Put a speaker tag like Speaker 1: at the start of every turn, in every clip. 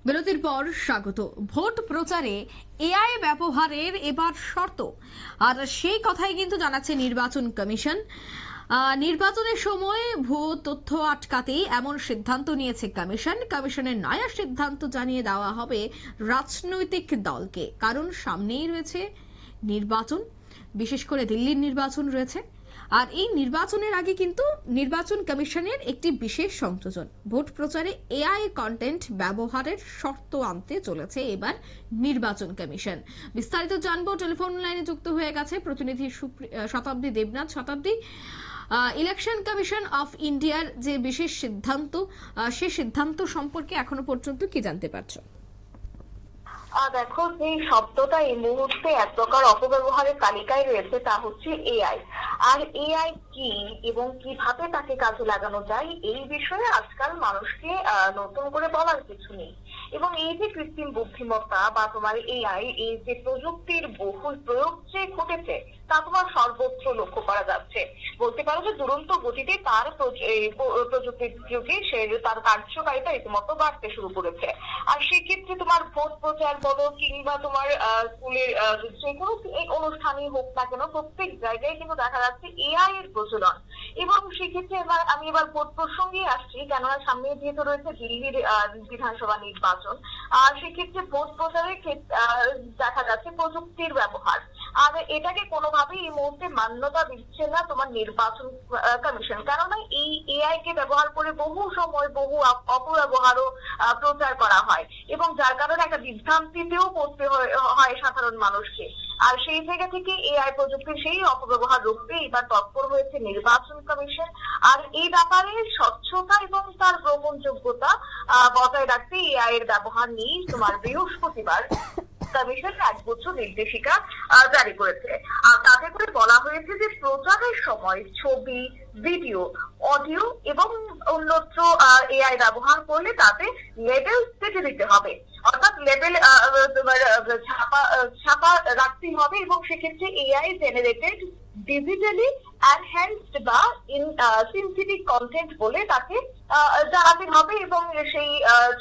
Speaker 1: বিরতির পর স্বাগত। ভোট প্রচারে এআই ব্যবহারের এবার শর্ত, আর সেই কথাই কিন্তু জানাচ্ছে নির্বাচন কমিশন। নির্বাচনের সময় ভুয়ো তথ্য আটকাতে এমন সিদ্ধান্ত নিয়েছে কমিশনের নয়া সিদ্ধান্ত জানিয়ে দেওয়া হবে রাজনৈতিক দলকে, কারণ সামনেই রয়েছে নির্বাচন, বিশেষ করে দিল্লির নির্বাচন রয়েছে। আর এই নির্বাচনের আগে কিন্তু নির্বাচন কমিশনের একটি বিশেষ সংযোজন, ভোট প্রচারে এআই কন্টেন্ট ব্যবহারের শর্ত আনতে চলেছে এবার নির্বাচন কমিশন। বিস্তারিত জানবো, টেলিফোন লাইনে যুক্ত হয়ে গেছে প্রতিনিধি শতাব্দী দেবনাথ। শতাব্দী, ইলেকশন কমিশন অফ ইন্ডিয়ার যে বিশেষ সিদ্ধান্ত, সে সিদ্ধান্ত সম্পর্কে এখনো পর্যন্ত কি জানতে পারছো?
Speaker 2: দেখো, যে শব্দটা এই মুহূর্তে এক প্রকার অপব্যবহারের তালিকায় রয়েছে তা হচ্ছে এআই। আর এআই কি এবং কিভাবে তাকে কাজে লাগানো যায় এই বিষয়ে আজকাল মানুষকে নতুন করে বলার কিছু নেই। এবং এই যে কৃত্রিম বুদ্ধিমত্তা বা তোমার এআই, এই যে প্রযুক্তির বহুল প্রয়োগ যে ঘটেছে তা তোমার সর্বত্র লক্ষ্য করা যাচ্ছে। বলতে পারো যে দুরন্ত গতিতে তার প্রযুক্তির যুগে সে তার কার্যকারিতা রীতিমতো বাড়তে শুরু করেছে। আর সেক্ষেত্রে তোমার ভোট প্রচার বলো কিংবা তোমার স্কুলের যে কোনো অনুষ্ঠানই হোক না কেন, প্রত্যেক জায়গায় কিন্তু দেখা যাচ্ছে এআই এর প্রচলন। এবং সেক্ষেত্রে আমি এবার ভোট প্রসঙ্গে আসছি, কেননা সামনে যেহেতু রয়েছে দিল্লির বিধানসভা নির্বাচন। আর সেক্ষেত্রে ভোট প্রচারের দেখা যাচ্ছে প্রযুক্তির ব্যবহার, আর এটাকে কোনোভাবেই এই মুহূর্তে মান্যতা দিচ্ছে না তোমার নির্বাচন কমিশন। কেননা এই এআই কে ব্যবহার করে বহু সময় বহু অপব্যবহারও প্রচার করা হয়, এবং যার কারণে একটা বিভ্রান্তিতেও পড়তে হয় সাধারণ মানুষকে। আর সেই জায়গা থেকে এআই প্রযুক্তির সেই অপব্যবহার রুখতে এবার তৎপর হয়েছে নির্বাচন কমিশন। আর এই ব্যাপারে স্বচ্ছতা এবং তার গ্রহণযোগ্যতা বজায় রাখতে এআই এর ব্যবহার নিয়ে তোমার বৃহস্পতিবার কমিশন এক গুচ্ছ নির্দেশিকা জারি করেছে। আর তাতে করে বলা হয়েছে যে প্রচারের সময় ছবি, ভিডিও, অডিও এবং অন্যত্র এআই ব্যবহার করলে তাতে লেবেল কেটে দিতে হবে, অর্থাৎ লেবেল ছাপা রাখতে হবে। এবং সেক্ষেত্রে এআই জেনারেটেড ডিজিটালি এনহ্যান্সড বা সিনথেটিক কন্টেন্ট বলে তাকে জানাতে হবে। এবং সেই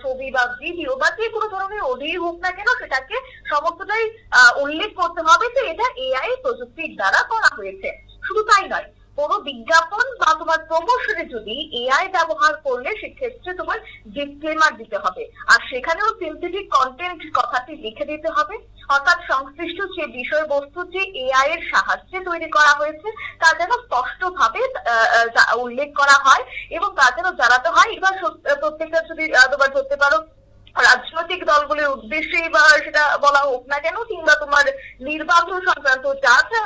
Speaker 2: ছবি বা ভিডিও বা যে কোনো ধরনের অডিও হোক না কেন, সেটাকে সমস্তটাই উল্লেখ করতে হবে যে এটা এআই প্রযুক্তির দ্বারা করা হয়েছে। শুধু তাই নয়, কোনো বিজ্ঞাপন বা তোমার প্রমোশনে যদি এআই ব্যবহার করলে সেক্ষেত্রে তোমার ডিসক্লেমার দিতে হবে, আর সেখানেও সিনথেটিক কন্টেন্ট কথাটি লিখে দিতে হবে। অর্থাৎ সংশ্লিষ্ট যে বিষয়বস্তু যে এআই এর সাহায্যে তৈরি করা হয়েছে তা যেন স্পষ্টভাবে উল্লেখ করা হয় এবং তা যেন জানাতে হয়। এবার প্রত্যেকটা যদি তোমার ধরতে পারো রাজনৈতিক দলগুলির উদ্দেশ্যেই বা সেটা বলা হোক না কেন, কিংবা তোমার নির্বাচন সংক্রান্ত যা যা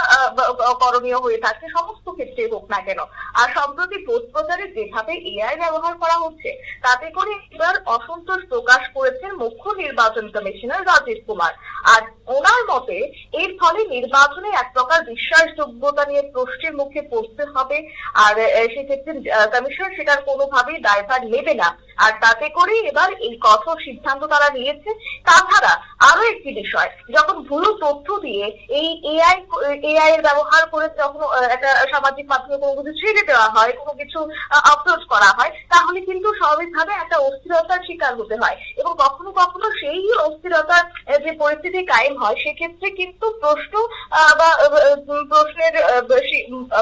Speaker 2: করণীয় হয়ে থাকে সমস্ত ক্ষেত্রে হোক না কেন। আর সম্প্রতি ভোট প্রচারে যেভাবে এআই ব্যবহার করা হচ্ছে তাতে করে এবার অসন্তোষ প্রকাশ করেছেন মুখ্য নির্বাচন কমিশনার রাজীব কুমার। আর ওনার মতে এর ফলে নির্বাচনে এক প্রকার বিশ্বাসযোগ্যতা নিয়ে প্রশ্নের মুখে পড়তে হবে। আর সেক্ষেত্রে কমিশন সেটার কোনোভাবেই দায়ভার নেবে না। আর তাতে করে এবার এই কঠোর সিদ্ধান্ত তারা নিয়েছে। তাছাড়া আরো একটি বিষয়, যখন ভুল তথ্য দিয়ে এই এআই এর ব্যবহার করে যখন একটা সামাজিক মাধ্যমে কোনো কিছু ছেড়ে দেওয়া হয়, কোনো কিছু আপলোড করা হয়, তাহলে কিন্তু স্বাভাবিকভাবে একটা অস্থিরতার শিকার হতে হয়। এবং কখনো কখনো সেই অস্থিরতার যে পরিস্থিতি কায়েম হয়, সেক্ষেত্রে কিন্তু বা প্রশ্নের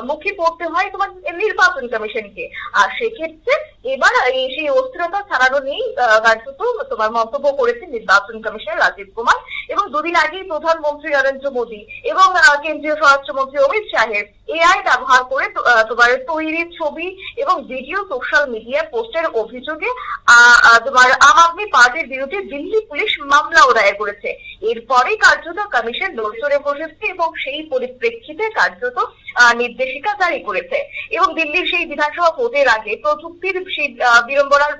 Speaker 2: মুখে পড়তে হয় তোমার নির্বাচন কমিশনকে। আর সেক্ষেত্রে এবার সেই অস্থিরতা ছাড়ানো নিয়েই কার্যত তোমার মন্তব্য করেছেন নির্বাচন কমিশনার রাজীব কুমার। এবং দুদিন আগেই প্রধানমন্ত্রী নরেন্দ্র মোদী এবং কেন্দ্রীয় স্বরাষ্ট্রমন্ত্রী অমিত শাহের এআই ব্যবহার করে তোমার তৈরি ছবি এবং ভিডিও সোশ্যাল মিডিয়া পোস্টের অভিযোগে তোমার আম আদমি পার্টির বিরুদ্ধে দিল্লি পুলিশ মামলাও দায়ের করেছে। এরপরেই কার্যত কমিশন নড়চড়ে বসেছে এবং সেই পরিপ্রেক্ষিতে কার্যত নির্দেশিকা জারি করেছে। এবং দিল্লির সেই বিধানসভা ভোটের আগে প্রযুক্তির সেই বিড়ম্বনার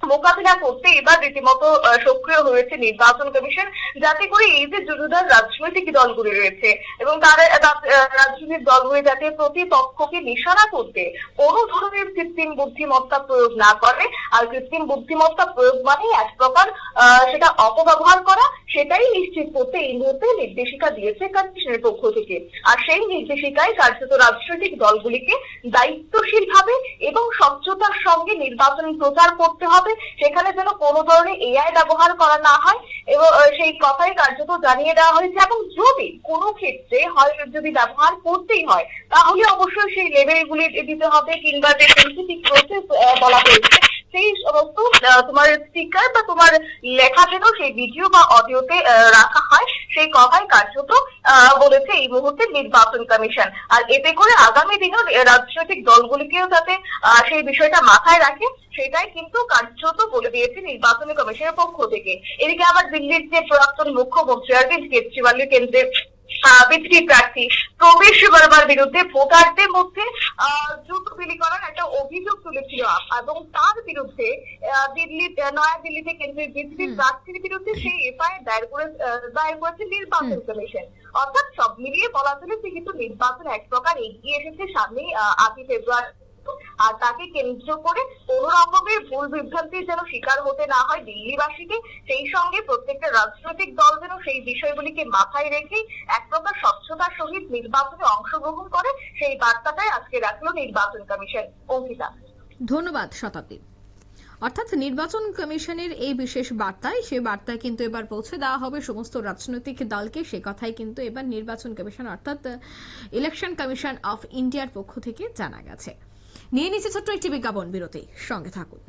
Speaker 2: মোকাবিলা করতে এবার রীতিমতো সক্রিয় হয়েছে নির্বাচন কমিশন, যাতে করে এই যে যুদ্ধদার রাজনৈতিক দলগুলি রয়েছে এবং তার রাজনৈতিক দলগুলি যাতে প্রতিপক্ষকে নিশানা করতে কোনো ধরনের কৃত্রিম বুদ্ধিমত্তা প্রয়োগ না করে। আর কৃত্রিম বুদ্ধিমত্তা প্রয়োগ মানে এক প্রকার সেটা অপব্যবহার করা, সেটাই নিশ্চিত করতে এই মুহূর্তে নির্দেশিকা দিয়েছে কমিশনের পক্ষ থেকে। আর সেই নির্দেশিকায় কার্যত রাজনৈতিক দলগুলিকে দায়িত্বশীলভাবে এবং স্বচ্ছতার সঙ্গে নির্বাচন প্রচার করতে হবে, সেখানে যেন কোনো ধরনের এআই ব্যবহার করা না হয় এবং সেই কথাই কার্যত জানিয়ে দেওয়া হয়েছে। এবং যদি কোনো ক্ষেত্রে হয় যদি ব্যবহার করতেই হয় তাহলে অবশ্যই সেই লেভেলগুলি দিতে হবে, কিংবা যে সেন্সিটিভ প্রসেস বলা হয়েছে সেই সমস্ত তোমার স্পিকার বা তোমার লেখা যেন সেই ভিডিও বা অডিওতে রাখা হয়, সেই কথাই কার্যত বলেছে এই মুহূর্তে নির্বাচন কমিশন। আর এতে করে আগামী দিনেও রাজনৈতিক দলগুলিকেও যাতে সেই বিষয়টা মাথায় রাখে সেটাই কিন্তু কার্যত বলে দিয়েছে নির্বাচনী কমিশনের পক্ষ থেকে। এদিকে আবার দিল্লির যে প্রাক্তন মুখ্যমন্ত্রী অরবিন্দ কেজরিওয়ালের কেন্দ্রে বিজেপি প্রার্থী প্রবেশ বর্মার বিরুদ্ধে ভোটারদের মধ্যে জুতো বিলি করার একটা অভিযোগ তুলেছিল এবং তার বিরুদ্ধে নয়াদিল্লিতে কেন্দ্রীয় বিজেপি প্রার্থীর বিরুদ্ধে সেই এফআইআর দায়ের করেছে নির্বাচন কমিশন। অর্থাৎ সব মিলিয়ে বলা চলে যে কিন্তু নির্বাচন এক প্রকার এগিয়ে এসেছে সামনেই 8 ফেব্রুয়ারি। আর তাকে কেন্দ্র করে কোনো রকমের ভুল বিভ্রান্তির যেন শিকার হতে না হয় দিল্লিবাসীকে, সেই সঙ্গে প্রত্যেকটা রাজনৈতিক দল যেন সেই বিষয়গুলিকে মাথায় রেখে এক প্রকার স্বচ্ছতার সহিত নির্বাচনে অংশগ্রহণ করে, সেই বার্তাটাই আজকে রাখলো নির্বাচন কমিশন। অঙ্কিতা,
Speaker 1: ধন্যবাদ শতাব্দী। অর্থাৎ নির্বাচন কমিশনের এই বিশেষ বার্তায়, সে বার্তায় কিন্তু এবার পৌঁছে দেওয়া হবে সমস্ত রাজনৈতিক দলকে, সে কথাই কিন্তু এবার নির্বাচন কমিশন অর্থাৎ ইলেকশন কমিশন অফ ইন্ডিয়ার পক্ষ থেকে জানা গেছে। নিয়ে নিচ্ছে ছোট্ট একটি বিজ্ঞাপন বিরতি, সঙ্গে থাকুন।